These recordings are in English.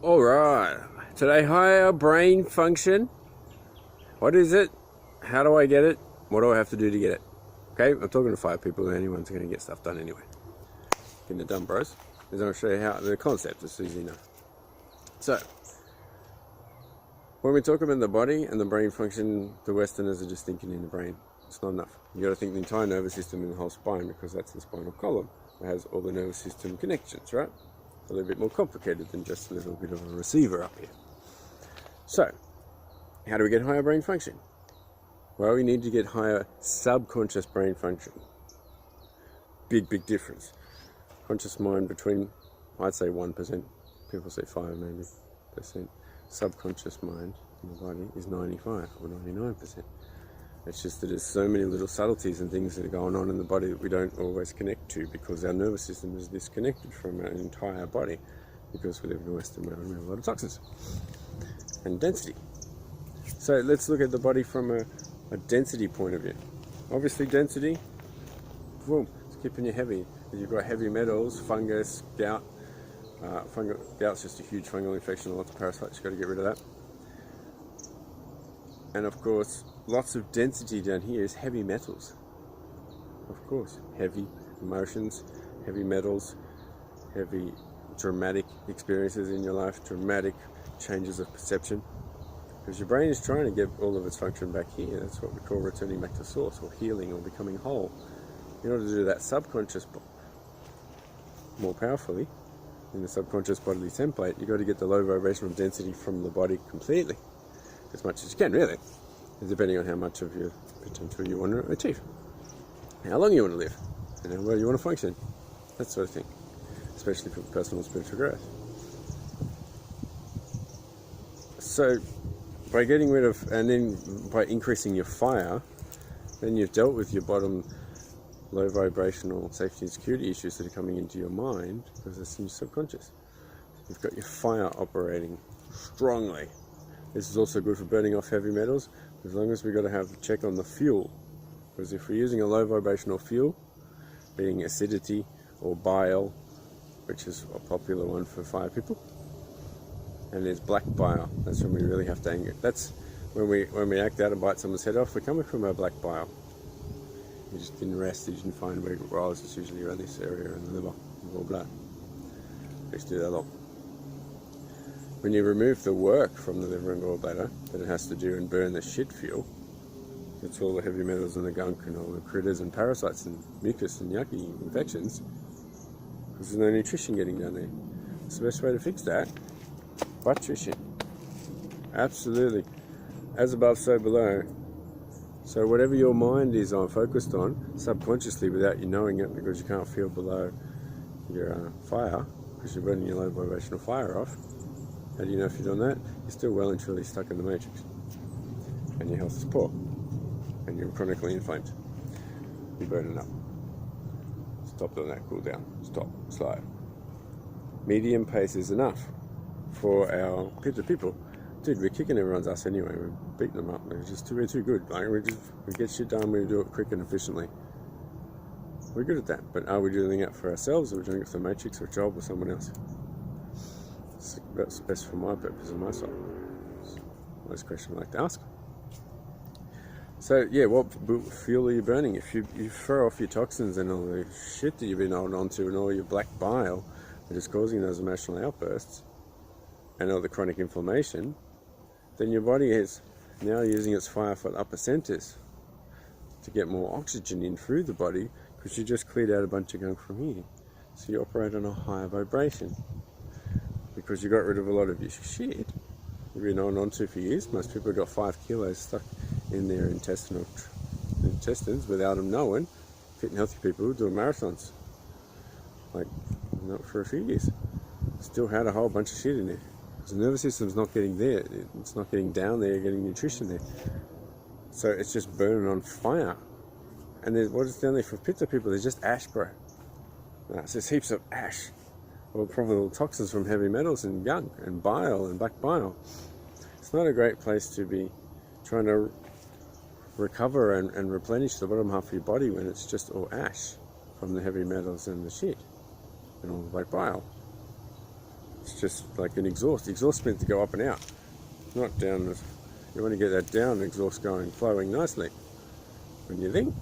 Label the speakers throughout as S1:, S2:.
S1: Alright, today higher brain function. What is it? How do I get it? What do I have to do to get it? Okay, I'm talking to 5 people and anyone's going to get stuff done anyway. Getting it done, bros. I'm going to show you how the concept is easy enough. So, when we talk about the body and the brain function, the Westerners are just thinking in the brain. It's not enough. You got to think the entire nervous system in the whole spine, because that's the spinal column. It has all the nervous system connections, right? A little bit more complicated than just a little bit of a receiver up here. So, how do we get higher brain function? Well, we need to get higher subconscious brain function. Big difference. Conscious mind between, I'd say 1%, people say 5 maybe %. Subconscious mind in the body is 95 or 99%. It's just that there's so many little subtleties and things that are going on in the body that we don't always connect to, because our nervous system is disconnected from our entire body, because we live in a Western world and we have a lot of toxins and density. So let's look at the body from a density point of view. Obviously density, boom, it's keeping you heavy. You've got heavy metals, fungus, gout. Gout's just a huge fungal infection, lots of parasites, you've got to get rid of that. And of course, lots of density down here is heavy metals. Of course, heavy emotions, heavy metals, heavy dramatic experiences in your life, dramatic changes of perception. Because your brain is trying to get all of its function back here. That's what we call returning back to source, or healing, or becoming whole. In order to do that subconscious more powerfully, in the subconscious bodily template, you've got to get the low vibrational density from the body completely. As much as you can, really, depending on how much of your potential you want to achieve, how long you want to live, and how well you want to function, that sort of thing, especially for personal spiritual growth. So, by getting rid of, and then by increasing your fire, then you've dealt with your bottom low vibrational safety and security issues that are coming into your mind, because it's in your subconscious. You've got your fire operating strongly. This is also good for burning off heavy metals, as long as we've got to have a check on the fuel. Because if we're using a low vibrational fuel, being acidity or bile, which is a popular one for fire people, and there's black bile, that's when we really have to anger. That's when we act out and bite someone's head off, we're coming from our black bile. You just didn't rest, you didn't find where it rolls. It's usually around this area in the liver, or blood. We used to do that a lot. When you remove the work from the liver and gallbladder that it has to do and burn the shit fuel, it's all the heavy metals and the gunk and all the critters and parasites and mucus and yucky infections, because there's no nutrition getting down there. So the best way to fix that, nutrition. Absolutely. As above, so below. So whatever your mind is focused on, subconsciously without you knowing it, because you can't feel below your fire, because you're burning your low vibrational fire off. How do you know if you're doing that? You're still well and truly stuck in the matrix. And your health is poor. And you're chronically inflamed. You're burning up. Stop doing that, cool down. Stop, slow. Medium pace is enough for our people. Dude, we're kicking everyone's ass anyway. We're beating them up. We're too good. Like, we get shit done, we do it quick and efficiently. We're good at that. But are we doing it for ourselves, or are we doing it for the matrix, or a job, or someone else? That's best for my purpose and my soul. That's a question I like to ask. So yeah, what fuel are you burning? If you throw off your toxins and all the shit that you've been holding on to, and all your black bile that is causing those emotional outbursts, and all the chronic inflammation, then your body is now using its fire for the upper centers to get more oxygen in through the body, because you just cleared out a bunch of gunk from here. So you operate on a higher vibration. Because you got rid of a lot of your shit you've been on to for years. Most people have got 5 kilos stuck in their intestines without them knowing. Fit and healthy people doing marathons, like, not for a few years, still had a whole bunch of shit in there. Because the nervous system's not getting there. It's not getting down there, getting nutrition there. So it's just burning on fire. And there's, what is down there for Pitta people? There's just ash, bro. It's just heaps of ash. Or probably all toxins from heavy metals and gunk and bile and black bile. It's not a great place to be trying to recover and replenish the bottom half of your body when it's just all ash from the heavy metals and the shit and all the black bile. It's just like an exhaust. The exhaust is meant to go up and out, not down. You want to get that down exhaust going, flowing nicely when you think.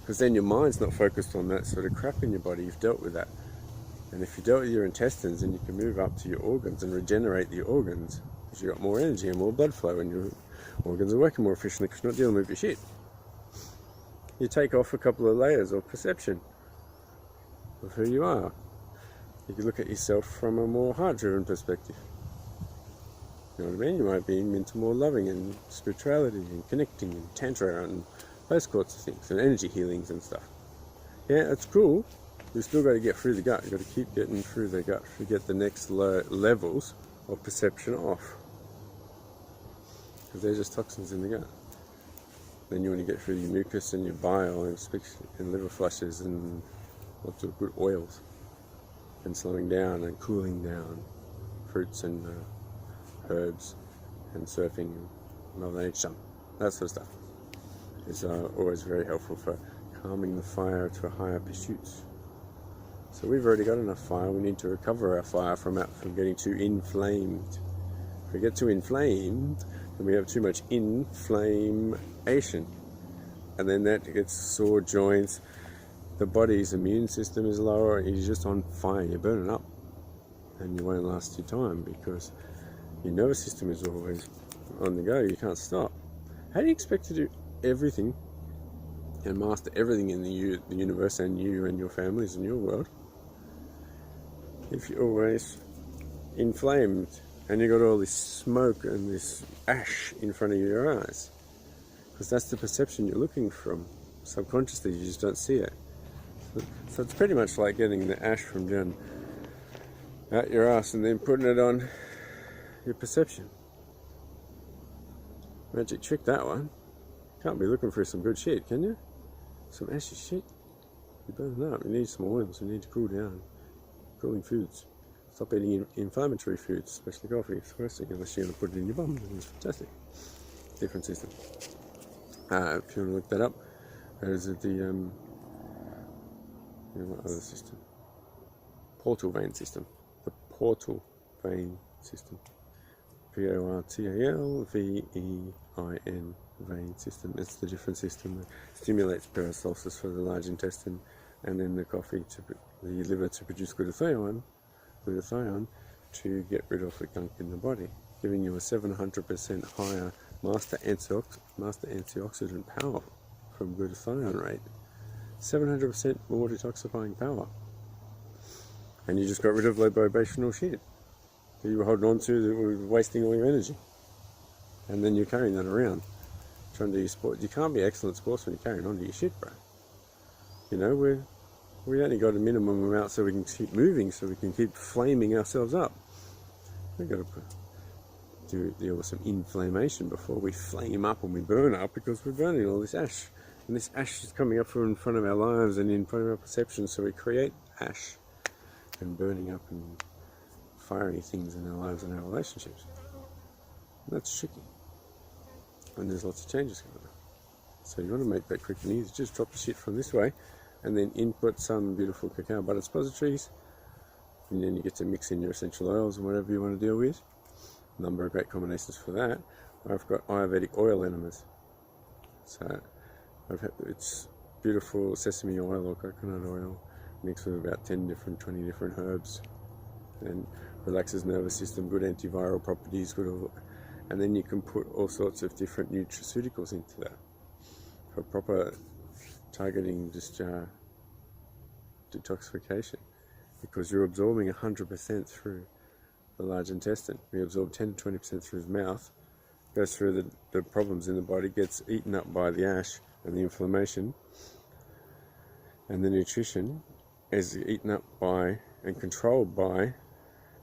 S1: Because then your mind's not focused on that sort of crap in your body. You've dealt with that. And if you dealt with your intestines, then you can move up to your organs and regenerate your organs. Because you've got more energy and more blood flow and your organs are working more efficiently because you're not dealing with your shit. You take off a couple of layers of perception of who you are. You can look at yourself from a more heart-driven perspective. You know what I mean? You might be into more loving and spirituality and connecting and tantra and those sorts of things, and energy healings and stuff. Yeah, it's cool. You've still got to get through the gut. You've got to keep getting through the gut to get the next levels of perception off. Because they're just toxins in the gut. Then you want to get through your mucus and your bile and liver flushes and lots of good oils. And slowing down and cooling down. Fruits and herbs and surfing and Mother Nature. That sort of stuff is always very helpful for calming the fire to higher pursuits. So we've already got enough fire. We need to recover our fire from getting too inflamed. If we get too inflamed, then we have too much inflammation, and then that gets sore joints. The body's immune system is lower. You're just on fire. You're burning up, and you won't last your time because your nervous system is always on the go. You can't stop. How do you expect to do everything and master everything in the universe and you and your families and your world if you're always inflamed and you got all this smoke and this ash in front of your eyes? Because that's the perception you're looking from. Subconsciously, you just don't see it. So it's pretty much like getting the ash from down out your ass and then putting it on your perception. Magic trick, that one. Can't be looking for some good shit, can you? Some ashy shit. You're burning up. You need some oils. You need to cool down. Cooling foods. Stop eating inflammatory foods, especially coffee. It's the worst thing, unless you're going to put it in your bum. It's fantastic. Different system. If you want to look that up, there's what other system? Portal vein system. The portal vein system. Portalvein vein system. It's the different system that stimulates peristalsis for the large intestine, and then the coffee the liver to produce glutathione to get rid of the gunk in the body, giving you a 700% higher master antioxidant power from glutathione rate. 700% more detoxifying power. And you just got rid of low vibrational shit that you were holding on to that was wasting all your energy. And then you're carrying that around, trying to do your sport. You can't be excellent sports when you're carrying on to your shit, bro. You know, we only got a minimum amount so we can keep moving, so we can keep flaming ourselves up. We've got to deal with some inflammation before we flame up and we burn up, because we're burning all this ash. And this ash is coming up in front of our lives and in front of our perception, so we create ash and burning up and fiery things in our lives and our relationships. And that's tricky. And there's lots of changes going on. So you want to make that quick and easy. Just drop the shit from this way and then input some beautiful cacao butter suppositories. And then you get to mix in your essential oils and whatever you want to deal with. A number of great combinations for that. I've got Ayurvedic oil enemas. So it's beautiful sesame oil or coconut oil mixed with about 20 different herbs, and relaxes nervous system, good antiviral properties, and then you can put all sorts of different nutraceuticals into that for proper targeting detoxification, because you're absorbing 100% through the large intestine. We absorb 10 to 20% through the mouth, goes through the problems in the body, gets eaten up by the ash and the inflammation, and the nutrition is eaten up by and controlled by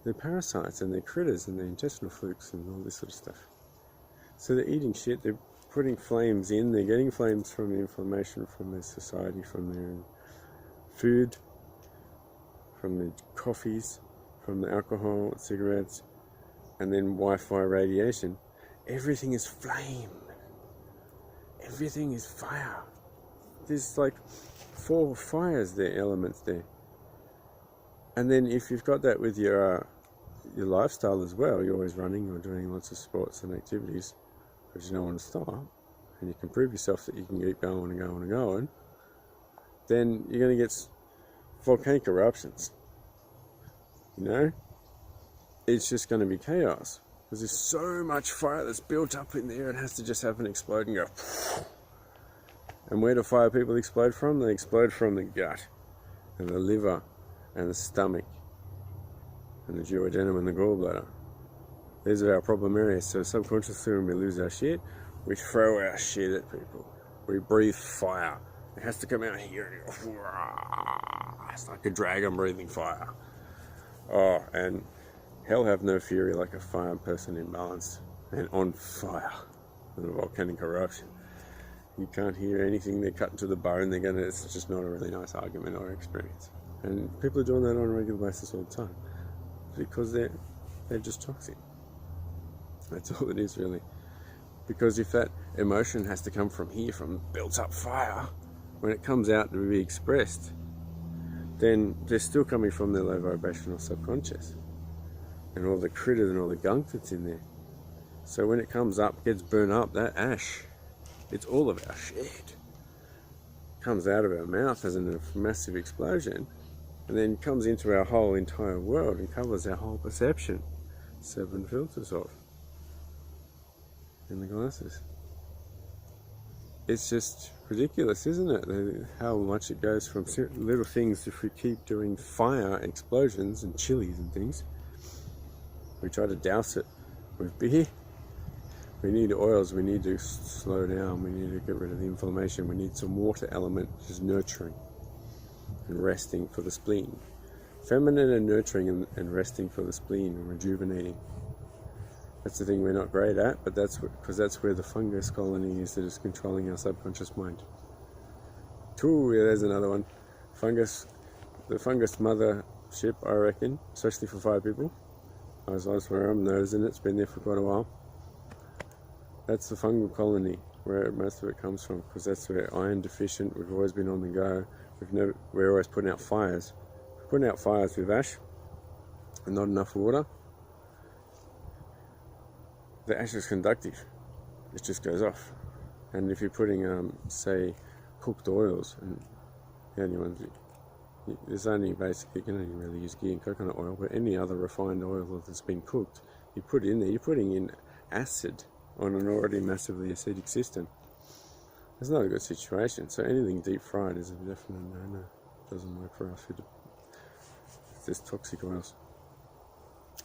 S1: the parasites and the critters and the intestinal flukes and all this sort of stuff. So they're eating shit, they're putting flames in, they're getting flames from the inflammation, from their society, from their food, from the coffees, from the alcohol, cigarettes, and then Wi-Fi radiation. Everything is flame. Everything is fire. There's like 4 fires there, elements there. And then if you've got that with your lifestyle as well, you're always running or doing lots of sports and activities because you don't want to stop, and you can prove yourself that you can keep going and going and going, then you're going to get volcanic eruptions. You know, it's just going to be chaos because there's so much fire that's built up in there. It has to just have an explode and go. And where do fire people explode from? They explode from the gut and the liver and the stomach and the duodenum and the gallbladder. These are our problem areas. So subconsciously, when we lose our shit, we throw our shit at people. We breathe fire. It has to come out here. It's like a dragon breathing fire. Oh, and hell have no fury like a fire person in balance and on fire in a volcanic eruption. You can't hear anything. They're cutting to the bone. It's just not a really nice argument or experience. And people are doing that on a regular basis all the time because they're just toxic. That's all it is, really. Because if that emotion has to come from here, from built up fire, when it comes out to be expressed, then they're still coming from their low vibrational subconscious and all the critters and all the gunk that's in there. So when it comes up, gets burned up, that ash, it's all of our shit. Comes out of our mouth as a massive explosion and then comes into our whole entire world and covers our whole perception. 7 filters off in the glasses. It's just ridiculous, isn't it? How much it goes from little things. If we keep doing fire explosions and chilies and things, we try to douse it with beer. We need oils, we need to slow down, we need to get rid of the inflammation, we need some water element, which is nurturing and resting for the spleen. Feminine and nurturing and resting for the spleen and rejuvenating. That's the thing we're not great at, but that's because that's where the fungus colony is that is controlling our subconscious mind. Ooh, yeah, there's another one. Fungus, the fungus mothership, I reckon, especially for fire people. I was where I'm noticing it. It's been there for quite a while. That's the fungal colony where most of it comes from, because that's where iron deficient. We've always been on the go. We're always putting out fires. We're putting out fires with ash and not enough water. The ash is conductive. It just goes off. And if you're putting, say, cooked oils, and the only ones, there's only basically, you can only really use ghee and coconut oil, but any other refined oil that's been cooked, you put in there, you're putting in acid on an already massively acidic system. It's not a good situation. So anything deep fried is a definite no-no. Doesn't work for us. It's just toxic oils.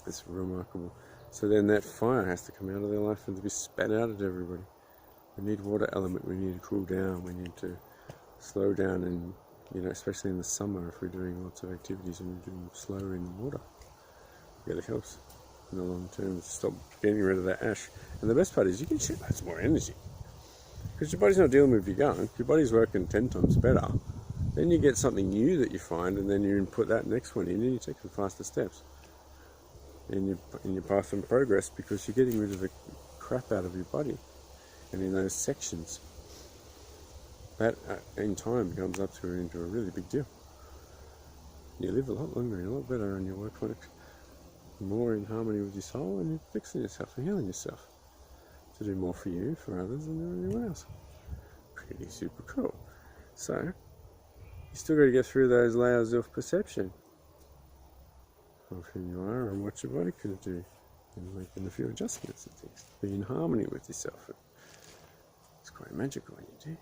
S1: It's remarkable. So then that fire has to come out of their life and to be spat out at everybody. We need water element. We need to cool down. We need to slow down, and especially in the summer, if we're doing lots of activities and we're doing slower in the water, it really helps in the long term to stop getting rid of that ash. And the best part is you can shoot loads more energy because your body's not dealing with your gunk. Your body's working 10 times better. Then you get something new that you find, and then you input that next one in, and you take the faster steps in your path and progress, because you're getting rid of the crap out of your body. And in those sections, that in time comes up into a really big deal. You live a lot longer and a lot better, and you work more in harmony with your soul, and you're fixing yourself and healing yourself to do more for you, for others, and everyone else. Pretty super cool. So, you still got to get through those layers of perception of who you are and what your body can do, and making a few adjustments and things. Be in harmony with yourself. It's quite magical when you do.